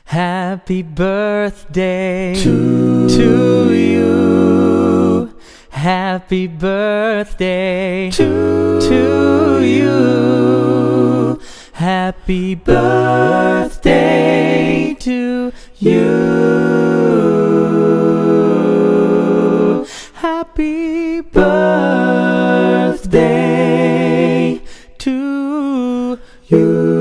Happy birthday to you. Happy birthday to you. Happy birthday to you. Happy birthday to you.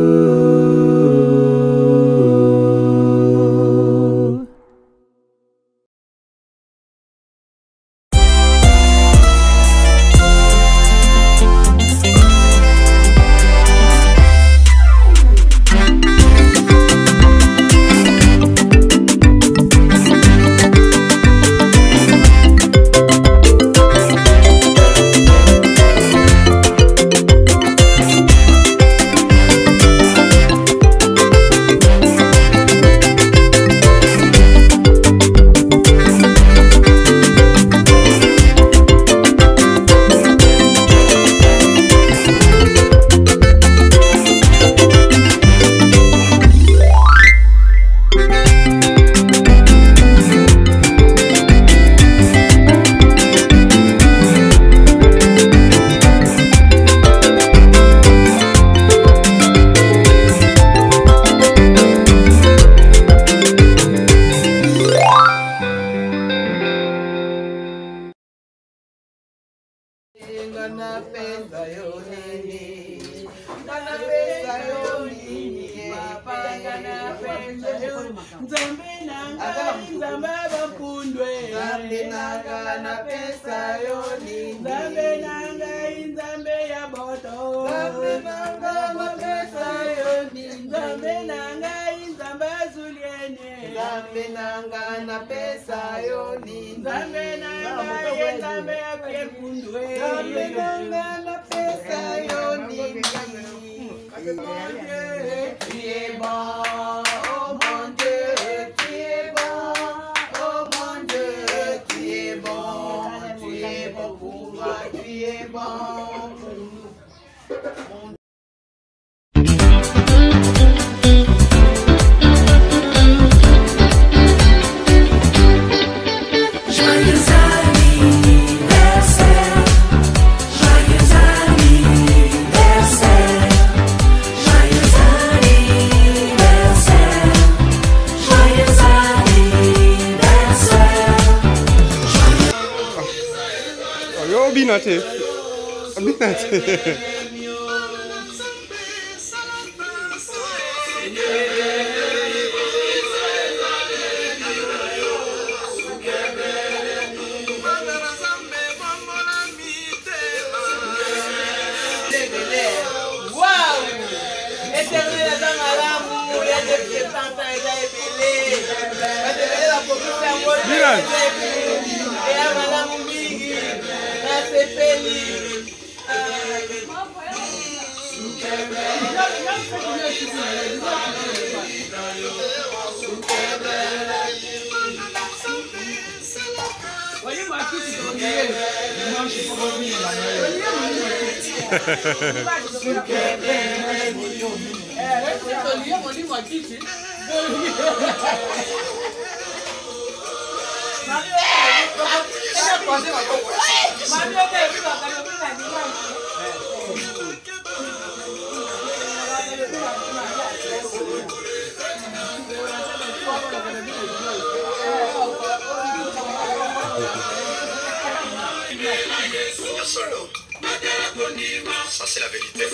Ça c'est la vérité.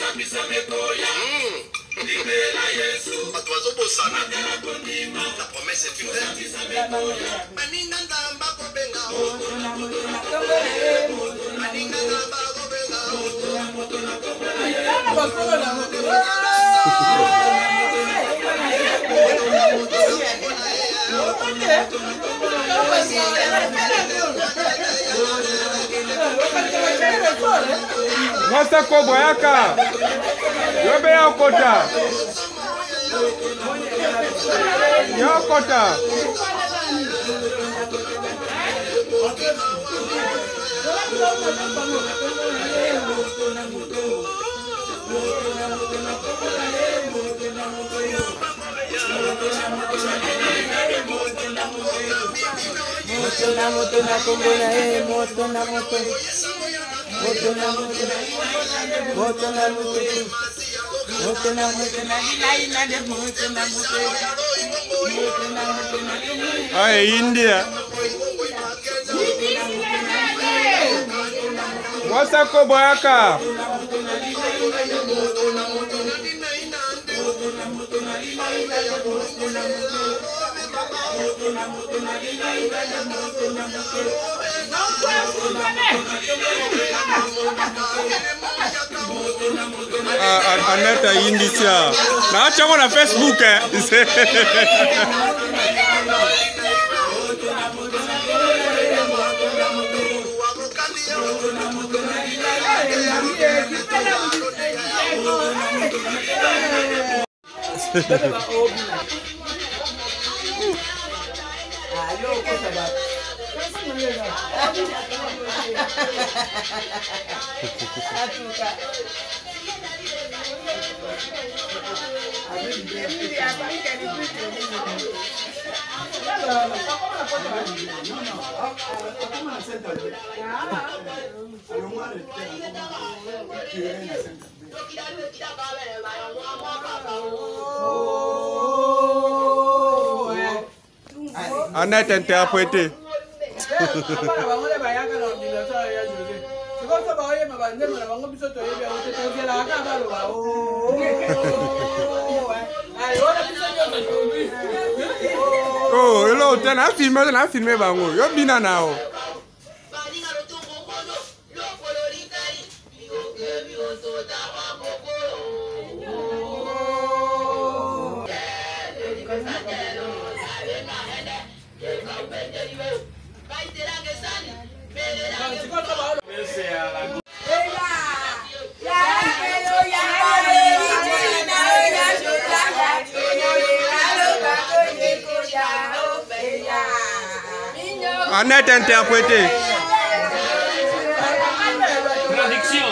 La promesse est une Nossa coboiaca! Eu bem a cota! Eu cota! Ay, India. Mwasa ko boyaka. Aneta Indisia. Na acha na Facebook Annette interprété. Oh, hello, t'as filmé bango. Yo bina nao. Annette interprété. Traduction.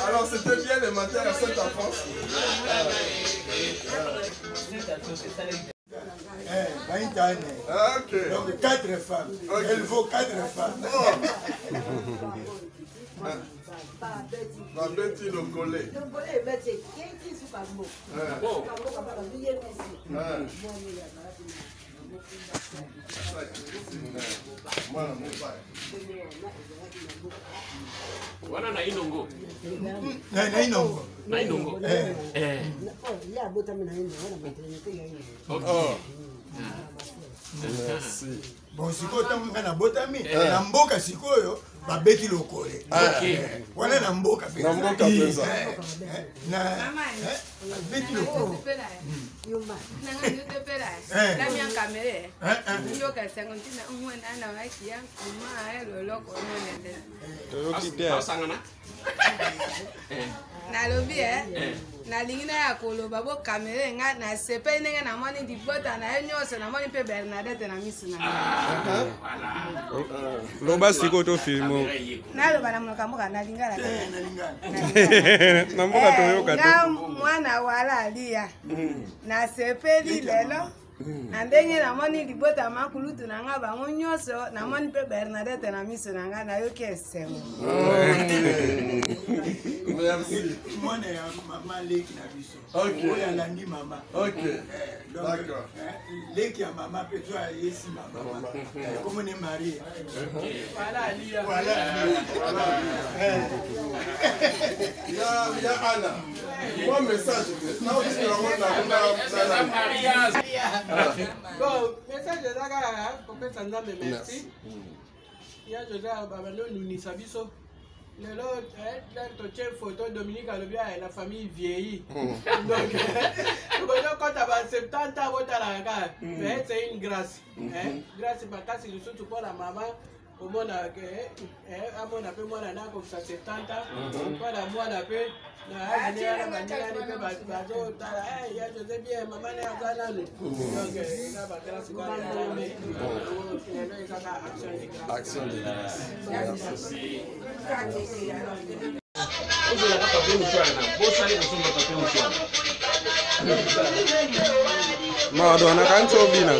Alors c'était bien le matin à Saint-Alphonse. Okay. Donc 4 femmes. Okay. Elle vaut 4 femmes. La bête le collet. Wana na inongo. Na inongo. Na inongo. Eh. Eh. Oh, ya bota mina inongo, wana maternity ya inongo. Okay. Merci. Bon, sikoyo tamuka na botami, na mboka sikoyo babeti lokole. Wana na mboka pesa. Na mboka pesa. Na babeti lokole. Nalobi na lingina ya koloba bo kamera nga na sepe ndenge na moni di bota na nyonso na moni pe Bernadette na misina. Loba siko to filmo. Na loba na mloka mboka na lingala. Na mboka to yoka to. Na mwana wala alia. Na sepe li lelo. Na ndenge na moni di bota makulutu na nga bango nyonso na moni pe Bernadette na misina nga na yoki esemo. Merci. Moi, maman Leki na biso. Ok. Oya landi mama. Ok. D'accord. Leki ya mama pe toi yesi mama. Comment on est marié? Voilà Lia. Voilà. Ya Anna. Moi message. Non, je suis la mariage. Bon, message de la pour que ça nous merci. Ya José Babalo nous ni sabiso. Tu as une photo Dominique Alobia et la famille vieillie. Donc, quand tu as 70 ans, c'est une grâce. Grâce, c'est parce que je suis pour la maman. Au monde, à mon appel, moi, on a comme ça 70 ans. Pas la moi, on appelle. Action de grâce. Madonna canto bina.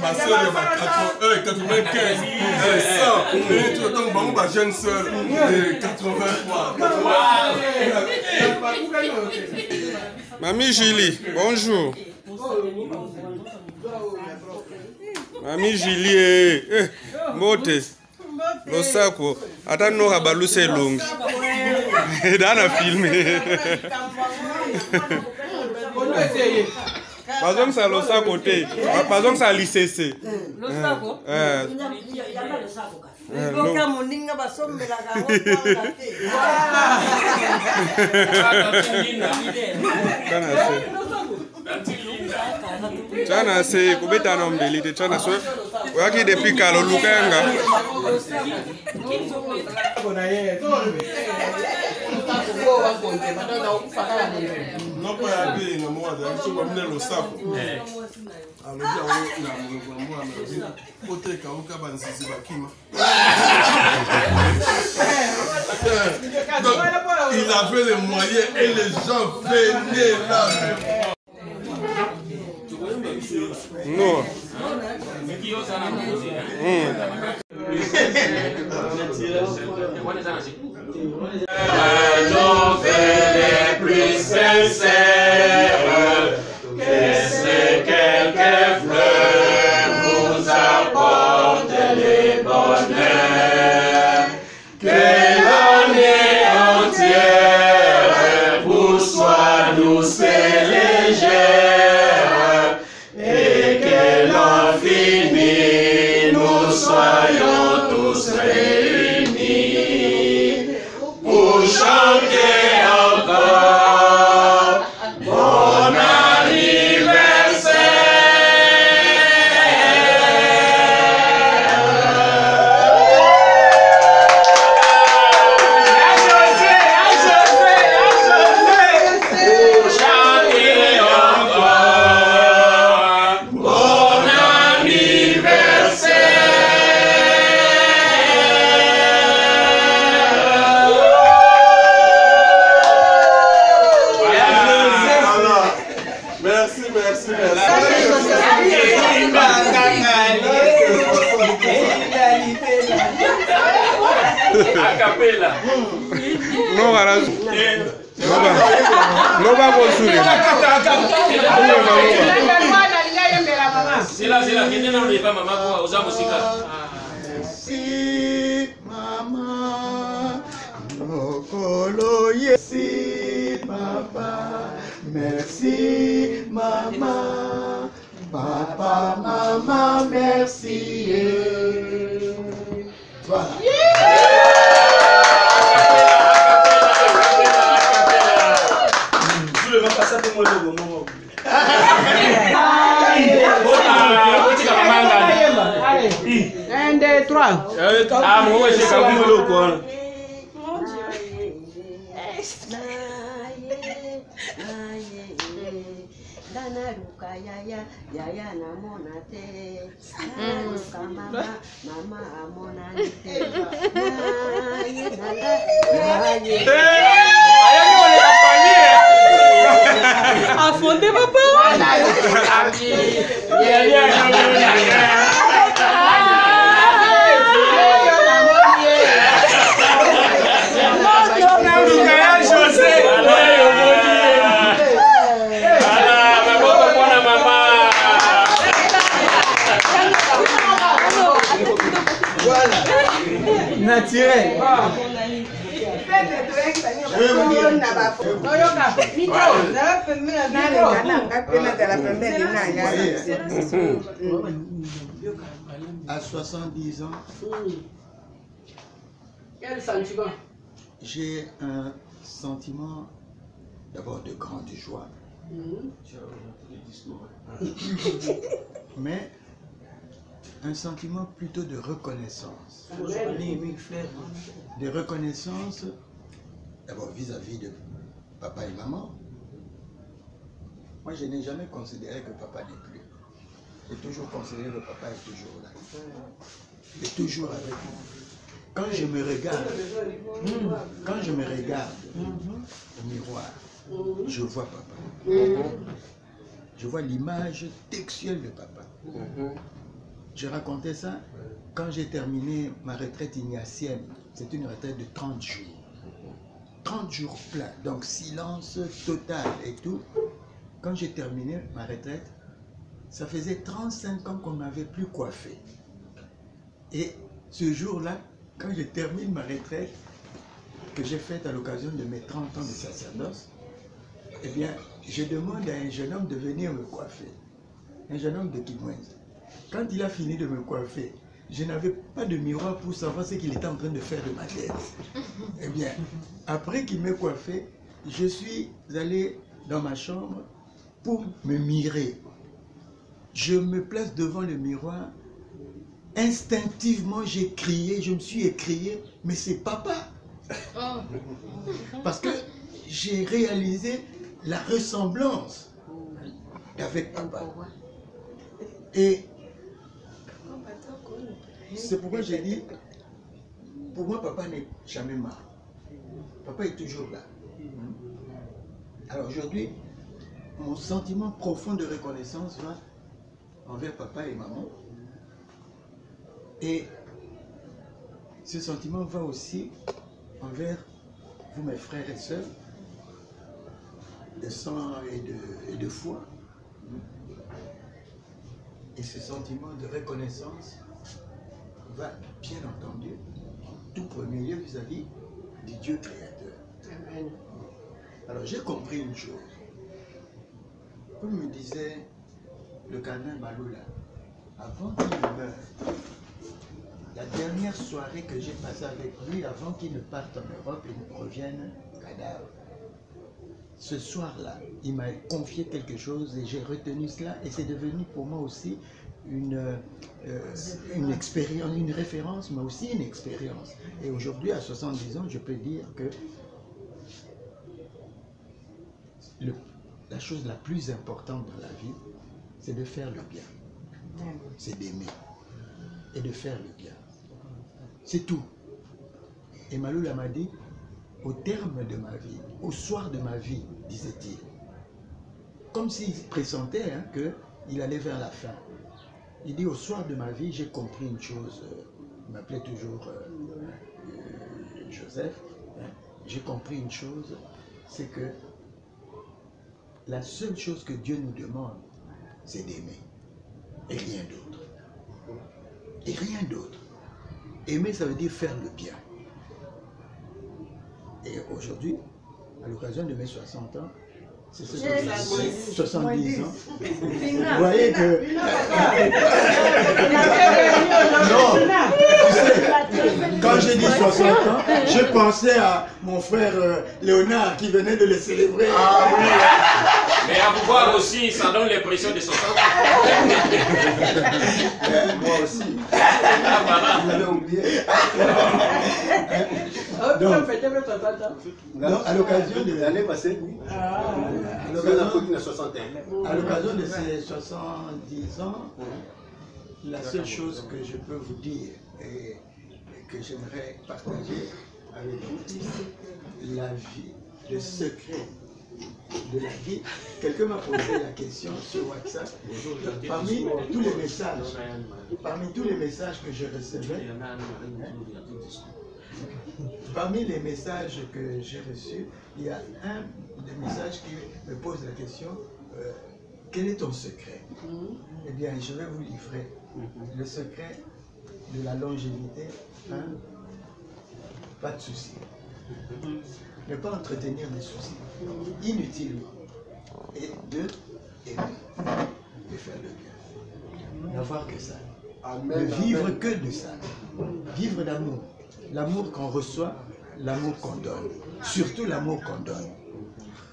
Ma soeur est 95, 100, donc ma jeune soeur 83. Mamie Julie, bonjour. Mamie Julie, mote. Losako, attends nous rabalu c'est long. Dans la film. Par exemple, ça l'osa côté. Par exemple, ça l'ICC. Losako? Chana se kubeta na mbelite chana so waki depuis kalo lukanga non pas aller na moi de so comme le sapo alors dia na moi na côté ka uka bansisi bakima il avait les moyens et les gens venaient là. non Les plus sincères, que ces quelques fleurs vous apportent les bonheurs, que l'année entière vous soit douce et légère, et que l'infini nous soyons tous réunis. Pour Acapella. No garas. No va con su. Sila, que tiene una rifa mamá kwa uza música. Si maman, Nokolo yesi papa, merci maman, papa maman merci. Voilà. Je vais passer pour moi le moment. Allez, 1, 2, 3. Ah, moi, j'ai qu'à vous le quoi. Danaruka yaya namona te. Danaruka mama amona te. Afondez papa. Naturel. À 70 ans, Quel sentiment? j'ai un sentiment d'abord de grande joie, mais un sentiment plutôt de reconnaissance. De reconnaissance d'abord vis-à-vis de papa et maman. Moi, je n'ai jamais considéré que papa n'est plus. J'ai toujours considéré que papa est toujours là. Il est toujours avec moi. Quand je me regarde au miroir, je vois papa. Je vois l'image textuelle de papa. Je racontais ça quand j'ai terminé ma retraite ignatienne. C'est une retraite de 30 jours. 30 jours pleins, donc silence total et tout. Quand j'ai terminé ma retraite, ça faisait 35 ans qu'on n'avait plus coiffé. Et ce jour-là, quand je termine ma retraite, que j'ai faite à l'occasion de mes 30 ans de sacerdoce, eh bien, je demande à un jeune homme de venir me coiffer. Un jeune homme de Kimwenza. Quand il a fini de me coiffer, je n'avais pas de miroir pour savoir ce qu'il était en train de faire de ma tête. Eh bien, après qu'il m'ait coiffé, je suis allé dans ma chambre pour me mirer. Je me place devant le miroir. Instinctivement, j'ai crié, je me suis écrié, mais c'est papa. Parce que j'ai réalisé la ressemblance avec papa. Et c'est pourquoi j'ai dit, pour moi, papa n'est jamais mort. Papa est toujours là. Alors aujourd'hui, mon sentiment profond de reconnaissance va envers papa et maman. Et ce sentiment va aussi envers vous, mes frères et sœurs, de sang et de foi. Et ce sentiment de reconnaissance va, bien entendu, en tout premier lieu vis-à-vis du Dieu créateur. Amen. Alors j'ai compris une chose. Comme me disait le cardinal Maloula, avant qu'il ne meure, la dernière soirée que j'ai passée avec lui, avant qu'il ne parte en Europe et ne revienne cadavre, ce soir-là, il m'a confié quelque chose et j'ai retenu cela et c'est devenu pour moi aussi une expérience, une référence, mais aussi une expérience. Et aujourd'hui, à 70 ans, je peux dire que la chose la plus importante dans la vie, c'est de faire le bien. C'est d'aimer et de faire le bien. C'est tout. Et Maloula m'a dit, au terme de ma vie, au soir de ma vie, disait-il, comme s'il pressentait hein, qu'il allait vers la fin. Il dit, au soir de ma vie, j'ai compris une chose. Il m'appelait toujours Joseph, hein, j'ai compris une chose, c'est que la seule chose que Dieu nous demande, c'est d'aimer. Et rien d'autre. Et rien d'autre. Aimer, ça veut dire faire le bien. Et aujourd'hui, à l'occasion de mes 60 ans, c'est ce que 70 ans. Vous voyez que... Non, tu sais, quand j'ai dit 60 ans, je pensais à mon frère Léonard qui venait de le célébrer. Ah oui. Mais à vous voir aussi, ça donne l'impression de 60 ans. Moi aussi. Ah voilà. Vous l'avez oublié. Donc, à l'occasion de l'année passée, oui. À l'occasion de ces 70 ans, la seule chose que je peux vous dire et que j'aimerais partager avec vous, la vie, le secret de la vie. Quelqu'un m'a posé la question sur WhatsApp, parmi tous les messages que je recevais, parmi les messages que j'ai reçus, il y a un des messages qui me pose la question, quel est ton secret? Eh bien, je vais vous livrer le secret de la longévité. Pas de soucis. Ne pas entretenir des soucis inutilement. Et de aimer, de faire le bien. N'avoir que ça. Ne vivre que de ça. Vivre d'amour. L'amour qu'on reçoit, l'amour qu'on donne. Surtout l'amour qu'on donne.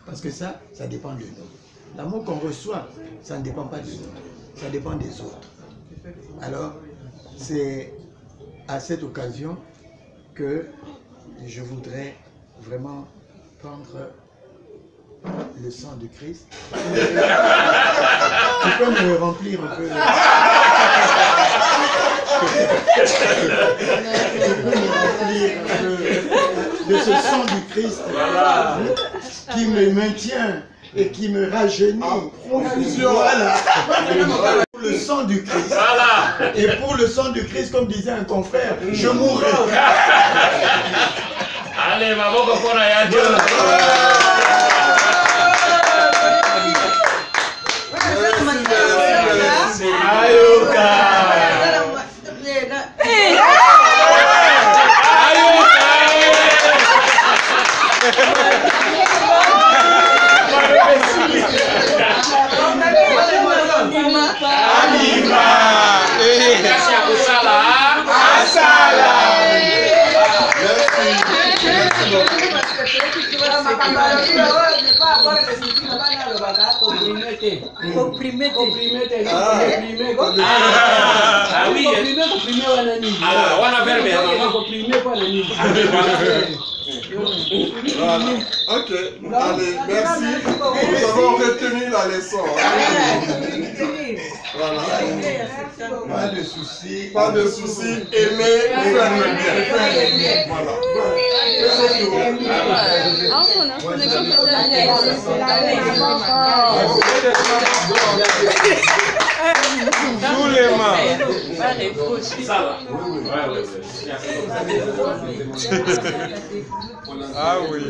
Parce que ça dépend de nous. L'amour qu'on reçoit, ça ne dépend pas de nous. Ça dépend des autres. Alors, c'est à cette occasion que je voudrais vraiment prendre le sang de Christ. Tu peux me remplir un peu. Tu peux me remplir un peu de ce sang du Christ qui me maintient et qui me rajeunit. Voilà. Pour le sang du Christ. Voilà. Et pour le sang du Christ, comme disait un confrère, je mourrai. Allez, maman, on a Dieu. Ok, allez, merci. Nous avons retenu la leçon. Voilà. Pas de soucis. Pas de soucis. Aimer, faire le bien. Voilà. Tous les mains. Ça va. Ah oui.